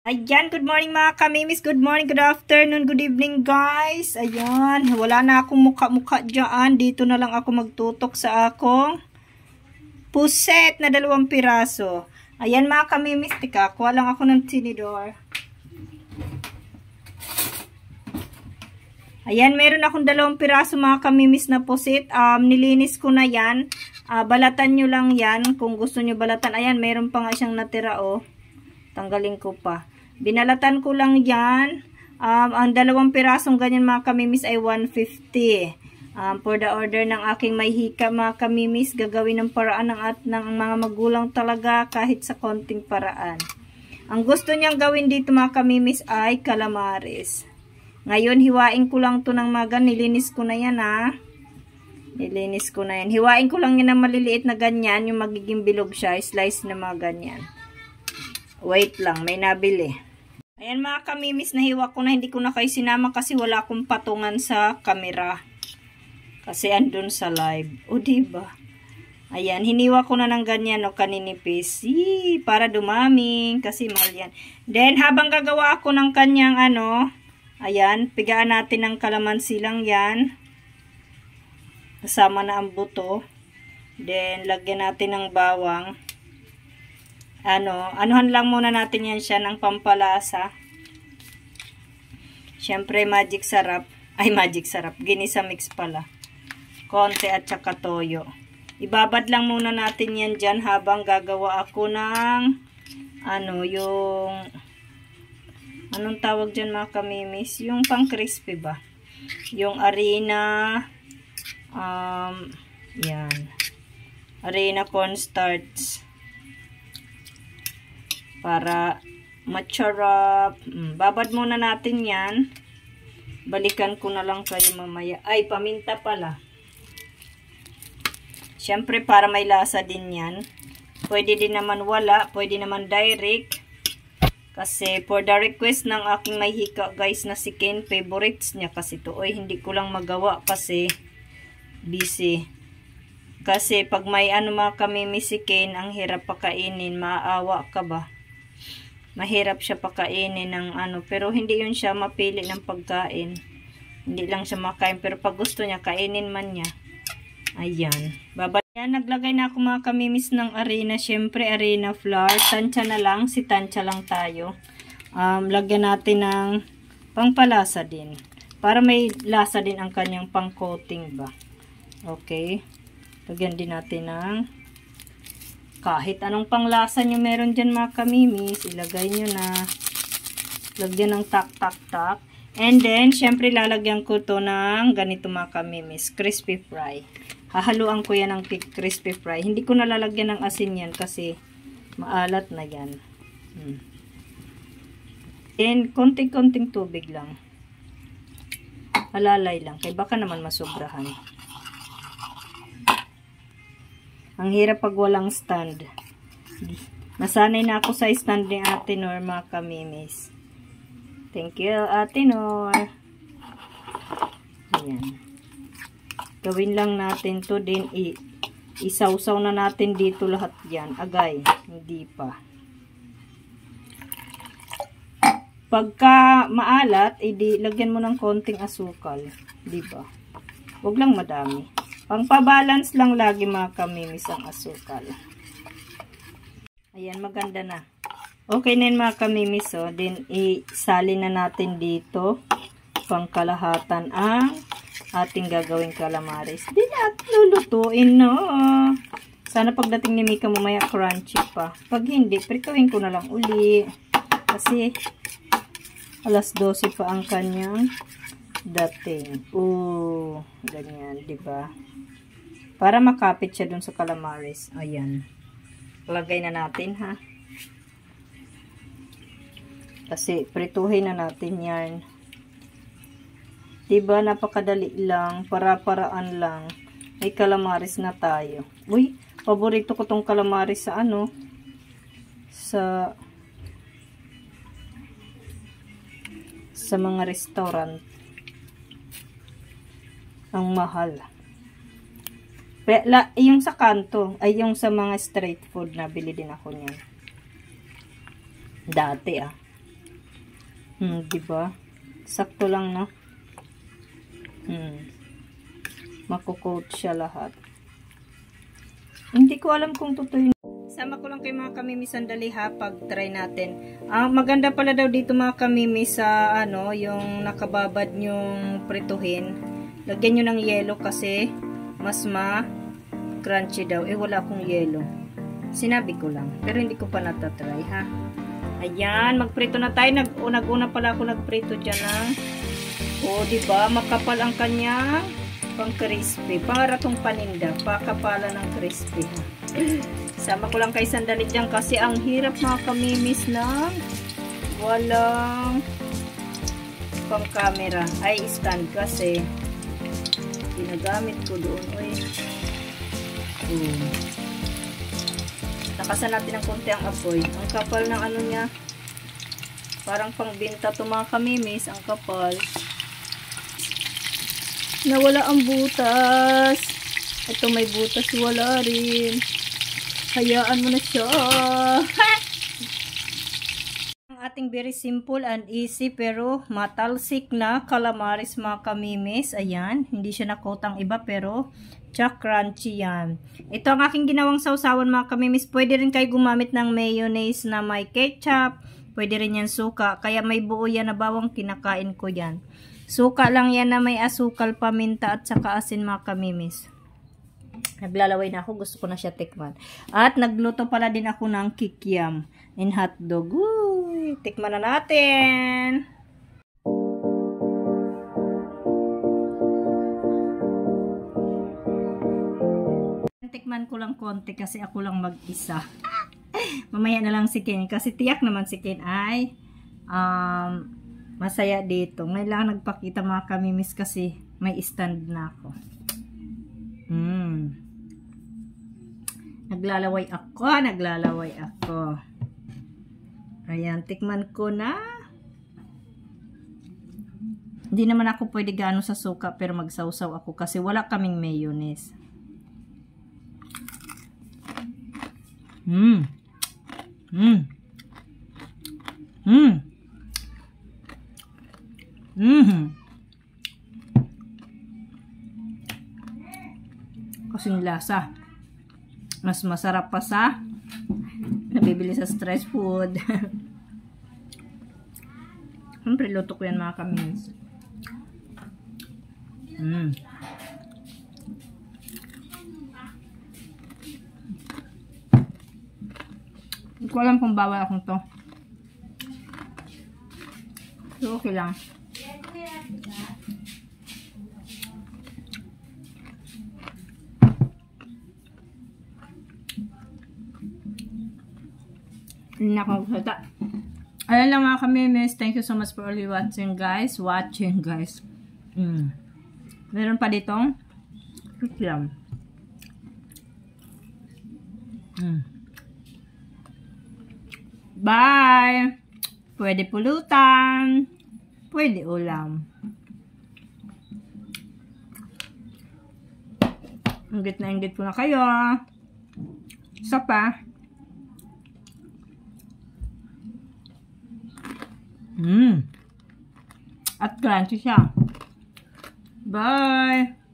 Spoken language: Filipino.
Ayan, good morning mga kamimis. Good morning, good afternoon, good evening guys. Ayan, wala na akong mukha-mukha dyan. Dito na lang ako magtutok sa akong puset na 2 piraso. Ayan mga kamimis, tika, kuha lang ako ng tinidor. Ayan, meron akong 2 piraso mga kamimis na puset. Nilinis ko na yan. Balatan nyo lang yan kung gusto nyo balatan. Ayan, meron pa nga siyang natira oh. Tanggalin ko pa. Binalatan ko lang yan. Ang 2 pirasong ganyan mga kamimis ay 150. For the order ng aking may hika mga kamimis, gagawin ng paraan ng mga magulang talaga kahit sa konting paraan. Ang gusto niyang gawin dito mga kamimis ay calamares. Ngayon hiwain ko lang to ng magan. Nilinis ko na yan Nilinis ko na yan. Hiwain ko lang yan ng maliliit na ganyan. Yung magiging bilog siya. Slice na mga ganyan. Wait lang, may nabili. Ayan mga kamimis, nahiwa ko na, hindi ko na kayo sinama kasi wala akong patungan sa camera. Kasi andun sa live. O diba? Ayan, hiniwa ko na ng ganyan o kaninipis. Para dumaming kasi mahal yan. Then habang gagawa ako ng kanyang ayan, pigaan natin ng kalamansi lang yan. Kasama na ang buto. Then lagyan natin ng bawang. Anuhan lang muna natin yan siya ng pampalasa. Siyempre magic sarap. Ay magic sarap. Ginisa mix pala. Konti at saka toyo. Ibabad lang muna natin yan dyan habang gagawa ako ng yung anong tawag dyan mga kamimis? Yung pang crispy ba? Yung harina yan. Harina cornstarch. Para macharap. Babad muna natin yan. Balikan ko na lang kayo mamaya. Ay, paminta pala. Siyempre, para may lasa din yan. Pwede din naman wala. Pwede naman direct. Kasi, for the request ng aking may hika, guys, na si Ken, favorites niya kasi to. Oy, hindi ko lang magawa kasi busy. Kasi, pag may mga kamimis si Ken, ang hirap pakainin. Maawa ka ba? Mahirap siya pakainin ng pero hindi yun siya mapili ng pagkain. Hindi lang siya makain, pero pag gusto niya, kainin man niya. Ayan. Yan, naglagay na ako mga kamimis ng harina. Siyempre, harina flour. Tansya na lang. Si tansya lang tayo. Lagyan natin ng pangpalasa din. Para may lasa din ang kanyang pang-coating ba. Okay. Lagyan din natin ng kahit anong panglasa nyo meron dyan mga kamimis, ilagay nyo na. Lagyan ng tak-tak-tak. And then, syempre lalagyan ko to ng ganito mga kamimis, crispy fry. Hahaluan ko yan ng crispy fry. Hindi ko nalalagyan ng asin yan kasi maalat na yan. And konting-konting tubig lang. Halalay lang, kaya baka naman masobrahan. Ang hirap pag walang stand. Nasanay na ako sa stand ni Ate Nor mga kamimis. Thank you Ate Nor. Ayan. Gawin lang natin to din. Isawsaw na natin dito lahat yan. Agay. Hindi pa. Pagka maalat, lagyan mo ng konting asukal. Diba? Huwag lang madami. Pang-balance lang lagi mga kamimis ang asukal. Ayan, maganda na. Okay na yun mga kamimis. Then, isalin na natin dito. Pangkalahatan ang ating gagawing calamares. Di natin lulutuin, no? Sana pagdating ni Mika mamaya crunchy pa. Pag hindi, prikawin ko na lang uli. Kasi, alas 12 pa ang kanyang dating. Ganyan, diba? Para makapit siya dun sa calamares. Ayan. Lagay na natin, ha? Kasi, prituhin na natin yan. Diba, napakadali lang. Para-paraan lang. May calamares na tayo. Uy, paborito ko tong calamares sa sa mga restaurant. Ang mahal. Yung sa kanto, ay yung sa mga street food, nabili din ako niyan. Dati Diba? Sakto lang, no? Makukoat siya lahat. Hindi ko alam kung totoo yun. Sama ko lang kay mga kamimis sandali ha, pag try natin. Maganda pala daw dito mga kamimis sa yung nakababad nyong prituhin. Lagyan nyo ng yelo kasi mas crunchy daw. Wala akong yelo. Sinabi ko lang. Pero hindi ko pa natatry ha. Ayan, magprito na tayo. Nag-una pala ako nagprito dyan ng diba? Makapal ang kanya pang crispy. Pangaratong paninda. Pakapala ng crispy. Sama ko lang kay sandali dyan kasi ang hirap mga kamimis na walang pang camera. Ay, stand kasi ginagamit ko doon. Nakasan natin ng konti ang apoy. Ang kapal ng niya. Parang pangbinta to mga kamimis. Ang kapal. Nawala ang butas. Ito may butas. Wala rin. Hayaan mo na siya. Ang ating very simple and easy pero matalsik na calamaris mga kamimis. Ayan. Hindi siya nakotang iba pero crunchy yan. Ito ang aking ginawang sausawan mga kamimis. Pwede rin kayo gumamit ng mayonnaise na may ketchup. Pwede rin yan suka. Kaya may buo yan na bawang kinakain ko yan. Suka lang yan na may asukal, paminta at saka asin mga kamimis. Naglalaway na ako. Gusto ko na siya tikman. At nagluto pala din ako ng kikiam and hotdog. Uy, tikman na natin. Tikman ko lang konti kasi ako lang mag-isa. Mamaya na lang si Ken. Kasi tiyak naman si Ken ay masaya dito. Ngayon lang nagpakita mga kamimis kasi may stand na ako. Naglalaway ako. Ayan, tikman ko na. Hindi naman ako pwede gaano sa suka pero magsawsaw ako kasi wala kaming mayonnaise. Kasing lasa. Mas masarap pa sa nabibili sa stress food. Siyempre, luto ko yan mga kamimis. Hindi ko alam kung bawal akong to. So, okay lang. Hindi na ako magsalita. Ayan lang mga kamimis. Thank you so much for all you watching guys. Meron pa ditong kikiam. Bye! Pwede pulutan. Pwede ulam. Inggit na inggit ko na kayo. Isa pa. At crunchy siya. Bye!